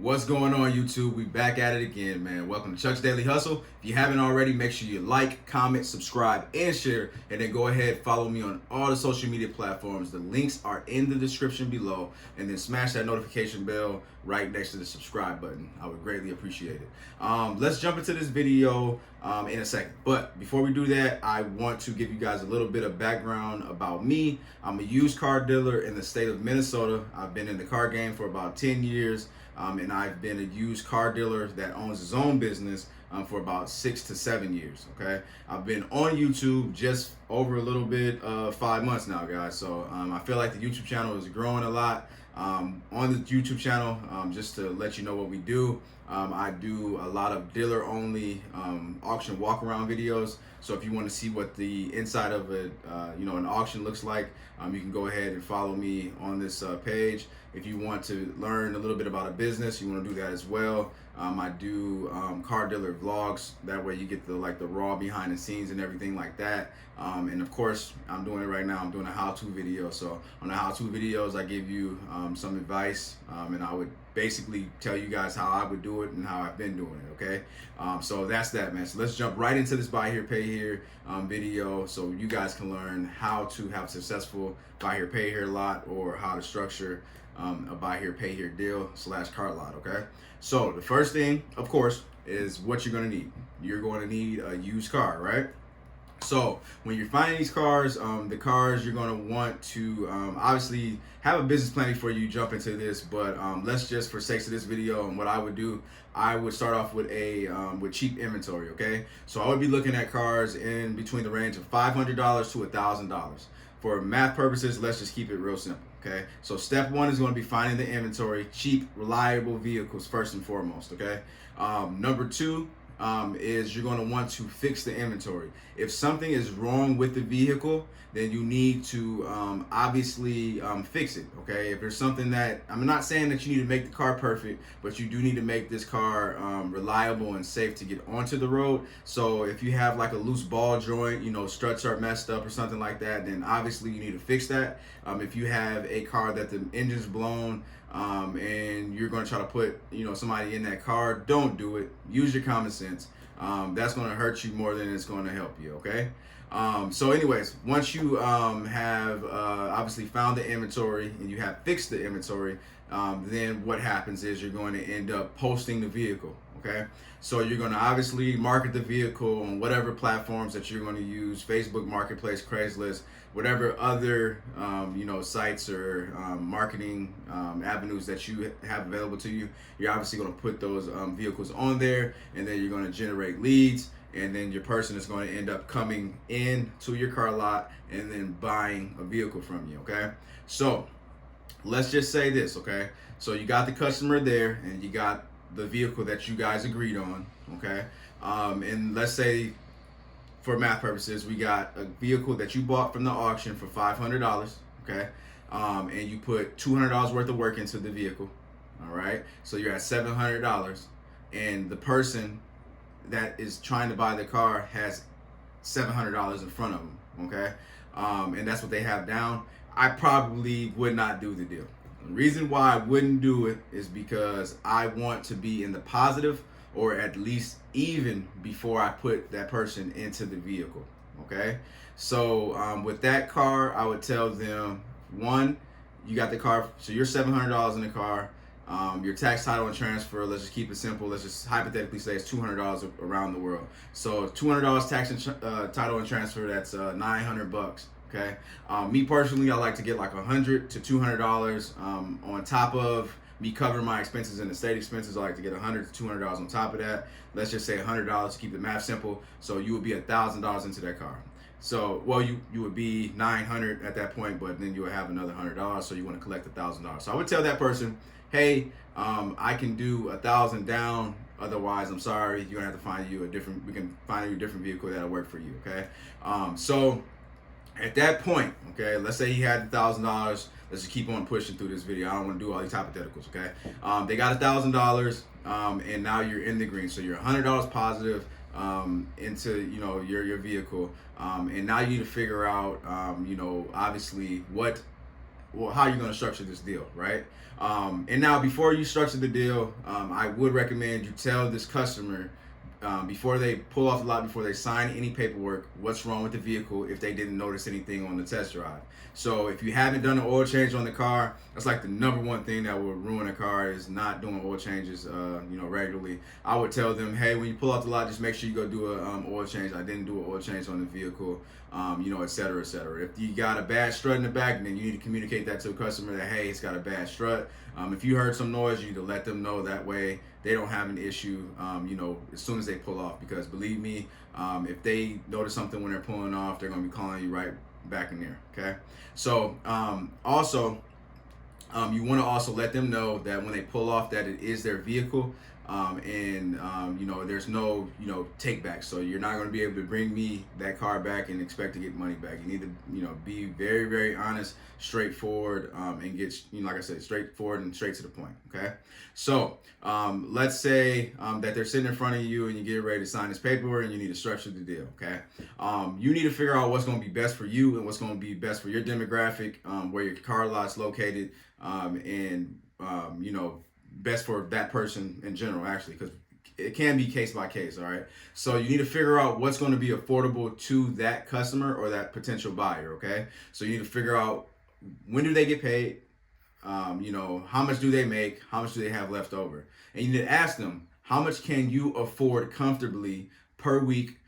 What's going on, YouTube? We back at it again, man. Welcome to Chuck's Daily Hustle. If you haven't already, make sure you like, comment, subscribe, and share. And then go ahead, follow me on all the social media platforms. The links are in the description below. And then smash that notification bell right next to the subscribe button. I would greatly appreciate it. Let's jump into this video in a second. But before we do that, I want to give you guys a little bit of background about me. I'm a used car dealer in the state of Minnesota. I've been in the car game for about 10 years. And I've been a used car dealer that owns his own business for about 6 to 7 years. Okay, I've been on YouTube just over a little bit 5 months now, guys. So I feel like the YouTube channel is growing a lot. On the YouTube channel, just to let you know what we do, I do a lot of dealer only auction walk around videos. So if you want to see what the inside of an auction looks like, you can go ahead and follow me on this page. If you want to learn a little bit about a business, you want to do that as well. I do car dealer vlogs. That way you get the raw behind the scenes and everything like that. And of course, I'm doing it right now. I'm doing a how-to video. So on the how-to videos, I give you some advice, and I would basically tell you guys how I would do it and how I've been doing it. Okay, so that's that, man. So let's jump right into this buy here, pay here video, so you guys can learn how to have a successful buy here, pay here lot, or how to structure a buy here, pay here deal / car lot. Okay, so the first thing, of course, is what you're going to need. You're going to need a used car, right? So when you're finding these cars, the cars you're going to want to obviously have a business plan before you jump into this. But let's just, for sakes of this video, and what I would do, I would start off with with cheap inventory. Okay, so I would be looking at cars in between the range of $500 to $1,000. For math purposes, let's just keep it real simple. Okay, so step one is going to be finding the inventory, cheap, reliable vehicles first and foremost. Okay, number two is you're going to want to fix the inventory. If something is wrong with the vehicle, then you need to obviously fix it. Okay, if there's something that, I'm not saying that you need to make the car perfect, but you do need to make this car reliable and safe to get onto the road. So if you have like a loose ball joint, struts are messed up or something like that, then obviously you need to fix that. If you have a car that the engine's blown, and you're going to try to put somebody in that car, don't do it. Use your common sense. That's going to hurt you more than it's going to help you. Okay, so anyways, once you have obviously found the inventory and you have fixed the inventory, then what happens is you're going to end up posting the vehicle. Okay, so you're going to obviously market the vehicle on whatever platforms that you're going to use: Facebook Marketplace, Craigslist, whatever other sites or marketing avenues that you have available to you. You're obviously going to put those vehicles on there, and then you're going to generate leads, and then your person is going to end up coming in to your car lot and then buying a vehicle from you. Okay, so let's just say this. Okay, so you got the customer there and you got the vehicle that you guys agreed on. Okay, and let's say, for math purposes, we got a vehicle that you bought from the auction for $500. Okay, and you put $200 worth of work into the vehicle. All right, so you're at $700, and the person that is trying to buy the car has $700 in front of them. Okay, and that's what they have down. I probably would not do the deal. The reason why I wouldn't do it is because I want to be in the positive, or at least even, before I put that person into the vehicle. Okay, so with that car, I would tell them, one, you got the car, so you're $700 in the car. Your tax, title, and transfer, let's just keep it simple. Let's just hypothetically say it's $200 around the world. So $200 tax and title and transfer, that's $900. Okay, me personally, I like to get like $100 to $200 on top of me covering my expenses and the state expenses. I like to get $100 to $200 on top of that. Let's just say $100 to keep the math simple. So you would be $1,000 into that car. So, well, you would be $900 at that point, but then you would have another $100. So you want to collect $1,000. So I would tell that person, hey, I can do $1,000 down. Otherwise, I'm sorry, you're gonna have to find you we can find you a different vehicle that'll work for you. Okay, so at that point, okay, let's say he had $1,000. Let's just keep on pushing through this video. I don't want to do all these hypotheticals. Okay, they got $1,000, and now you're in the green. So you're $100 positive into your vehicle, and now you need to figure out obviously what well, how you're going to structure this deal, right? And now, before you structure the deal, I would recommend you tell this customer before they pull off the lot, before they sign any paperwork, what's wrong with the vehicle if they didn't notice anything on the test drive. So if you haven't done an oil change on the car, that's like the number one thing that will ruin a car, is not doing oil changes, regularly. I would tell them, hey, when you pull off the lot, just make sure you go do a oil change. I didn't do an oil change on the vehicle, et cetera, et cetera. If you got a bad strut in the back, then you need to communicate that to a customer that, hey, it's got a bad strut. If you heard some noise, you need to let them know. That way they don't have an issue, as soon as they pull off. Because believe me, if they notice something when they're pulling off, they're going to be calling you right back in there. Okay. So also, you want to also let them know that when they pull off, that it is their vehicle, there's no take back. So you're not going to be able to bring me that car back and expect to get money back. You need to be very, very honest, straightforward, and get, like I said, straightforward and straight to the point. Okay. So let's say that they're sitting in front of you and you get ready to sign this paperwork and you need to structure the deal. Okay. You need to figure out what's going to be best for you and what's going to be best for your demographic, where your car lot's located, best for that person in general, actually, because it can be case by case. All right. So you need to figure out what's going to be affordable to that customer or that potential buyer. Okay. So you need to figure out, when do they get paid? How much do they make? How much do they have left over? And you need to ask them, how much can you afford comfortably per week,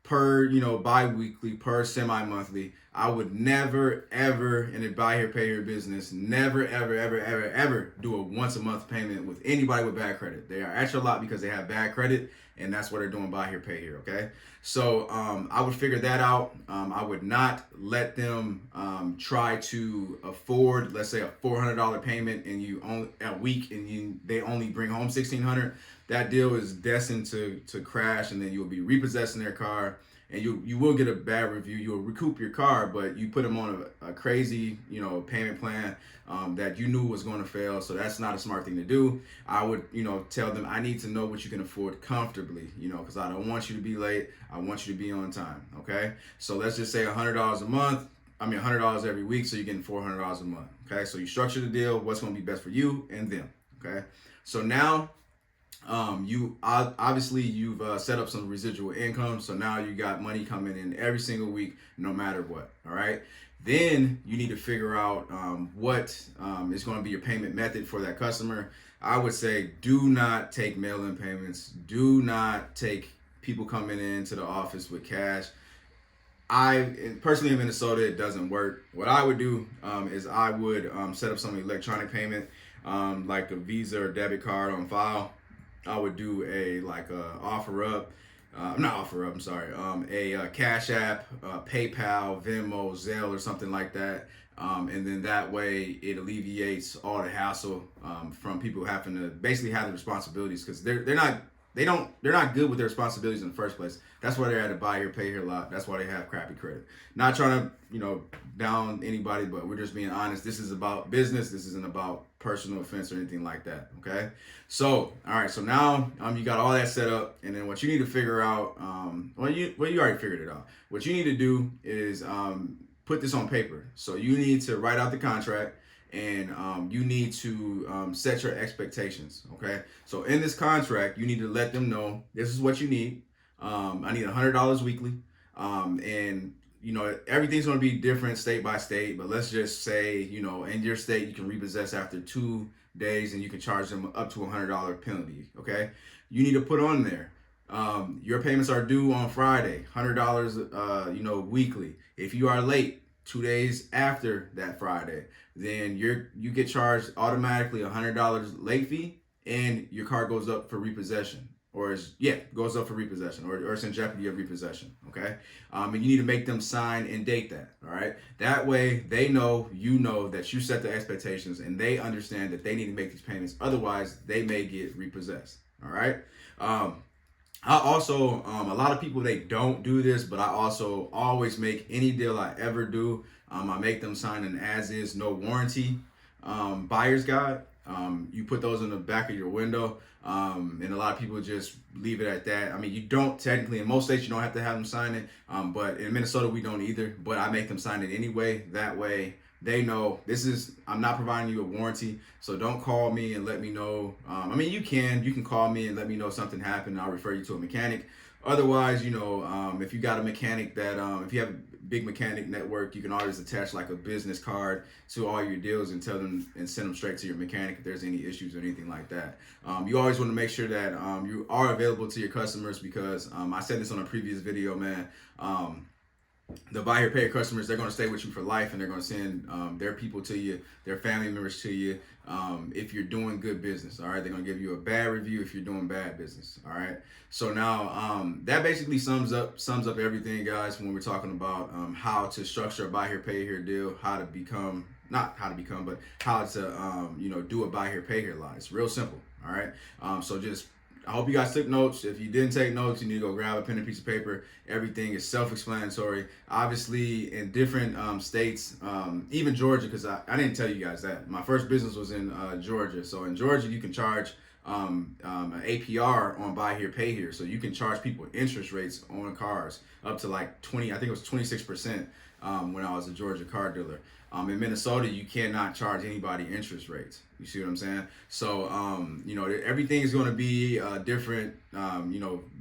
per, bi-weekly, per semi-monthly. I would never, ever, in a buy here, pay here business, never, ever, ever, ever, ever do a once a month payment with anybody with bad credit. They are at your lot because they have bad credit, and that's what they're doing, buy here, pay here. Okay. So I would figure that out. I would not let them try to afford, let's say, a $400 payment and you only a week, and they only bring home $1,600. That deal is destined to crash, and then you'll be repossessing their car, and you will get a bad review. You'll recoup your car, but you put them on a crazy, payment plan that you knew was going to fail. So that's not a smart thing to do. I would, tell them, I need to know what you can afford comfortably, because I don't want you to be late. I want you to be on time. Okay. So let's just say $100 a month. $100 every week. So you're getting $400 a month. Okay. So you structure the deal, what's going to be best for you and them. Okay. So now, you've set up some residual income. So now you got money coming in every single week, no matter what. All right. Then you need to figure out what is going to be your payment method for that customer. I would say, do not take mail-in payments. Do not take people coming into the office with cash. Personally in Minnesota, it doesn't work. What I would do is I would set up some electronic payment, like a Visa or debit card on file. I would do a Cash App, PayPal, Venmo, Zelle, or something like that. And then that way it alleviates all the hassle from people having to basically have the responsibilities, because they're not good with their responsibilities in the first place. That's why they're at a buy here, pay here lot. That's why they have crappy credit. Not trying to, down anybody, but we're just being honest. This is about business. This isn't about personal offense or anything like that. Okay. So, all right. So now you got all that set up, and then what you need to figure out, you already figured it out. What you need to do is put this on paper. So you need to write out the contract, and you need to set your expectations. Okay. So in this contract, you need to let them know this is what you need. I need $100 weekly. And everything's going to be different state by state, but let's just say, in your state, you can repossess after 2 days and you can charge them up to $100 penalty. Okay. You need to put on there, your payments are due on Friday, $100, weekly. If you are late 2 days after that Friday, then you get charged automatically $100 late fee, and your car goes up for repossession, goes up for repossession, or it's in jeopardy of repossession. Okay. And you need to make them sign and date that. All right. That way they know, that you set the expectations, and they understand that they need to make these payments. Otherwise they may get repossessed. All right. I also, a lot of people, they don't do this, but I also always make any deal I ever do, I make them sign an as is, no warranty buyer's guide. You put those in the back of your window, and a lot of people just leave it at that. You don't technically, in most states, you don't have to have them sign it, but in Minnesota, we don't either, but I make them sign it anyway. That way they know I'm not providing you a warranty, so don't call me and let me know. I mean, you can call me and let me know something happened. I'll refer you to a mechanic. Otherwise, if you got a mechanic that, if you have a big mechanic network, you can always attach like a business card to all your deals and tell them and send them straight to your mechanic if there's any issues or anything like that. You always want to make sure that you are available to your customers, because I said this on a previous video, man. The buy here, pay here customers, they're going to stay with you for life, and they're going to send their people to you, their family members to you, if you're doing good business. All right, they're going to give you a bad review if you're doing bad business. All right, so now that basically sums up everything, guys, when we're talking about how to structure a buy here, pay here deal, how to become, not how to become, but how to do a buy here, pay here line. It's real simple. All right, so just, I hope you guys took notes. If you didn't take notes, you need to go grab a pen and piece of paper. Everything is self-explanatory. Obviously, in different states, even Georgia, because I didn't tell you guys that. My first business was in Georgia. So in Georgia, you can charge an APR on buy here, pay here. So you can charge people interest rates on cars up to like 20, I think it was 26% when I was a Georgia car dealer. In Minnesota, you cannot charge anybody interest rates. You see what I'm saying? So, everything is going to be different,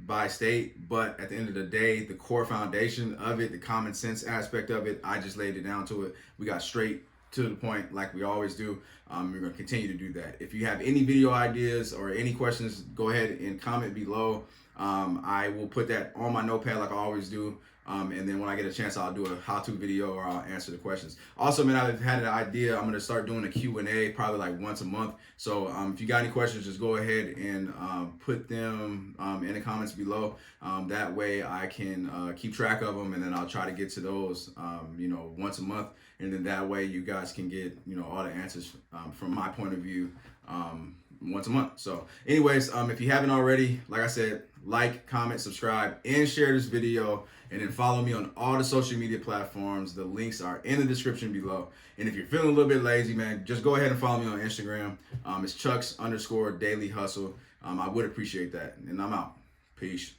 by state. But at the end of the day, the core foundation of it, the common sense aspect of it, I just laid it down to it. We got straight to the point like we always do. We're going to continue to do that. If you have any video ideas or any questions, go ahead and comment below. I will put that on my notepad like I always do. And then when I get a chance, I'll do a how-to video or I'll answer the questions. Also, man, I've had an idea. I'm going to start doing a Q&A probably like once a month. So if you got any questions, just go ahead and put them in the comments below. That way I can keep track of them, and then I'll try to get to those, once a month. And then that way you guys can get, all the answers from my point of view once a month. So anyways, if you haven't already, like I said, like, comment, subscribe, and share this video. And then follow me on all the social media platforms. The links are in the description below. And if you're feeling a little bit lazy, man, just go ahead and follow me on Instagram. It's Chucks_Daily Hustle. I would appreciate that. And I'm out. Peace.